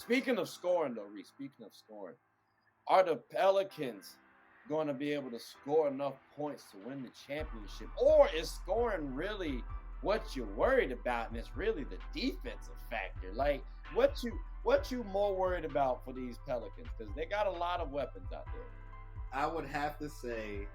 Speaking of scoring, though, Reese. Speaking of scoring, are the Pelicans going to be able to score enough points to win the championship, or is scoring really what you're worried about, and it's really the defensive factor? Like, what you more worried about for these Pelicans, because they got a lot of weapons out there. I would have to say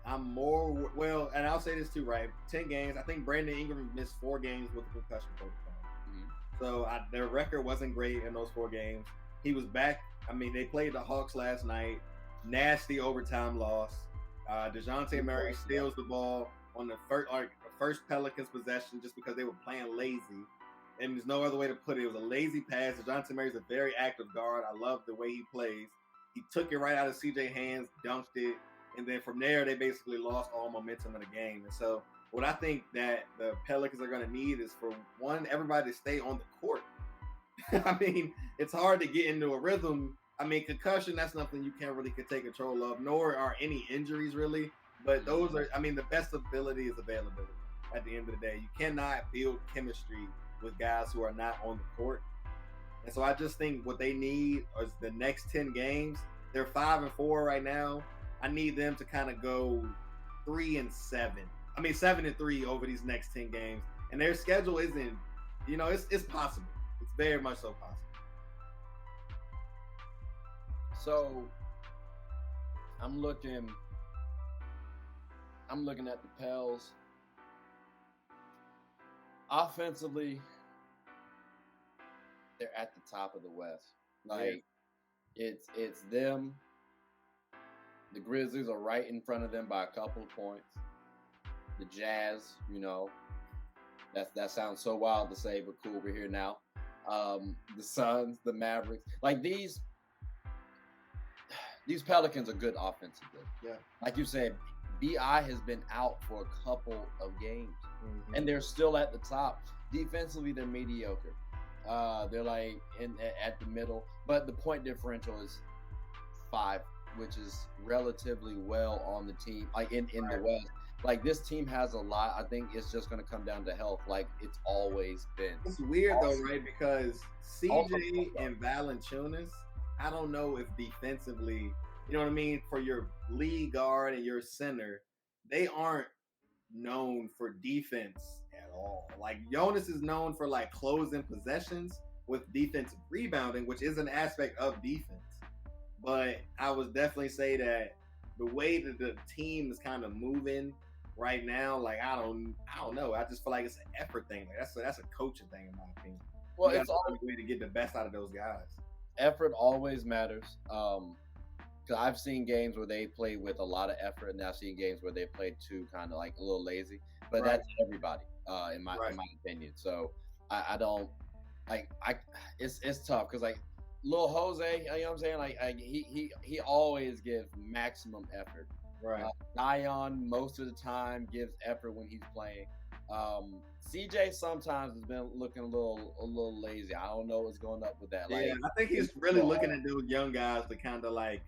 I'm more well, and I'll say this too, right? 10 games. I think Brandon Ingram missed 4 games with the concussion protocol. Mhm. So their record wasn't great in those 4 games. He was back. I mean, they played the Hawks last night. Nasty overtime loss. DeJounte Murray steals the ball on the first Pelicans possession just because they were playing lazy. And there's no other way to put it. It was a lazy pass. DeJounte Murray's a very active guard. I love the way he plays. He took it right out of CJ hands, dunked it, and then from there they basically lost all momentum in the game. And so what I think that the Pelicans are going to need is for one, everybody to stay on the court. I mean, it's hard to get into a rhythm. I mean, concussion, that's nothing you can't really take control of, nor are any injuries really. But those are, I mean, the best ability is availability at the end of the day. You cannot build chemistry with guys who are not on the court. And so I just think what they need is the next 10 games. They're 5-4 right now. I need them to kind of go 3-7. I mean, 7-3 over these next 10 games. And their schedule isn't, it's possible. It's very much so possible. So I'm looking at the Pels. Offensively, they're at the top of the West. Like, it's them. The Grizzlies are right in front of them by a couple of points. The Jazz, that sounds so wild to say, but cool, we're here now. The Suns, the Mavericks, like these Pelicans are good offensively. Yeah. Like you said, BI has been out for a couple of games, and they're still at the top. Defensively, they're mediocre. They're like at the middle, but the point differential is 5, which is relatively well on the team, like in the West. Like, this team has a lot. I think it's just going to come down to health, like it's always been. It's weird though, right? Because CJ and Valanciunas, I don't know if defensively, you know what I mean, for your lead guard and your center, they aren't known for defense at all. Like, Jonas is known for like closing possessions with defensive rebounding, which is an aspect of defense. But I would definitely say that the way that the team is kind of moving right now, like I don't know. I just feel like it's an effort thing. Like that's a coaching thing in my opinion. Well, it's always a way to get the best out of those guys. Effort always matters. Because I've seen games where they play with a lot of effort, and I've seen games where they played too kind of like a little lazy. But that's everybody, in my opinion. So I don't like it's tough because like Lil Jose, you know what I'm saying? Like he always gives maximum effort. Right. Zion most of the time gives effort when he's playing. CJ sometimes has been looking a little lazy. I don't know what's going up with that. Like, I think he's really looking at those young guys to kind of like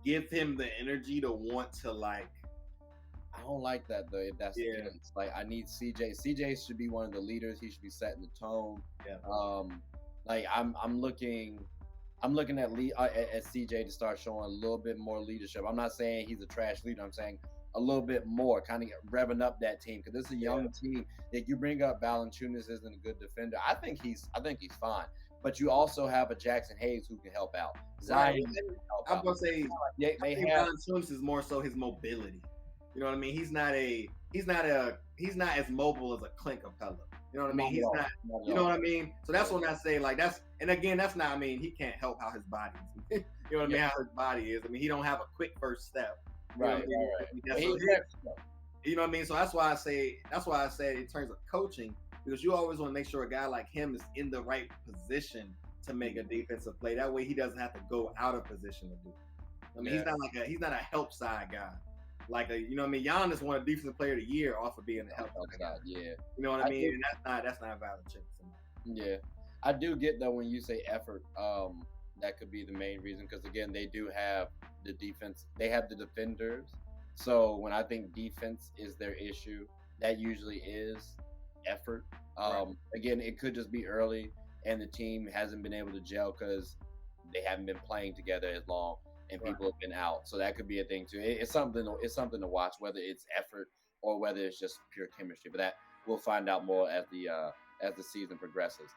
give him the energy to want to like. I don't like that though. If that's the case, like I need CJ. CJ should be one of the leaders. He should be setting the tone. Yeah. Like I'm looking at CJ to start showing a little bit more leadership. I'm not saying he's a trash leader. I'm saying a little bit more, kind of revving up that team, because this is a young team. That you bring up Valanciunas isn't a good defender. I think he's fine, but you also have a Jackson Hayes who can help out. Zion, I'm gonna say Valanciunas is more so his mobility. You know what I mean? He's not as mobile as a Clint Capella. You know what I mean? He's not. You know what I mean? So that's when I say like that's. And again, that's not. I mean, he can't help how his body is. You know what I mean? How his body is. I mean, he don't have a quick first step. Right. You know what I mean? So that's why I say in terms of coaching, because you always want to make sure a guy like him is in the right position to make a defensive play. That way he doesn't have to go out of position to do it. I mean, he's not a help side guy. Like you know what I mean? Giannis won a defensive player of the year off of being a help side. Yeah. You know what I mean? And that's not a valid chance. Yeah. I do get though when you say effort, that could be the main reason, because again, they do have the defense, they have the defenders. So when I think defense is their issue, that usually is effort. Again, it could just be early and the team hasn't been able to gel because they haven't been playing together as long, and people have been out. So that could be a thing too. It's something to watch, whether it's effort or whether it's just pure chemistry. But that we'll find out more as the season progresses.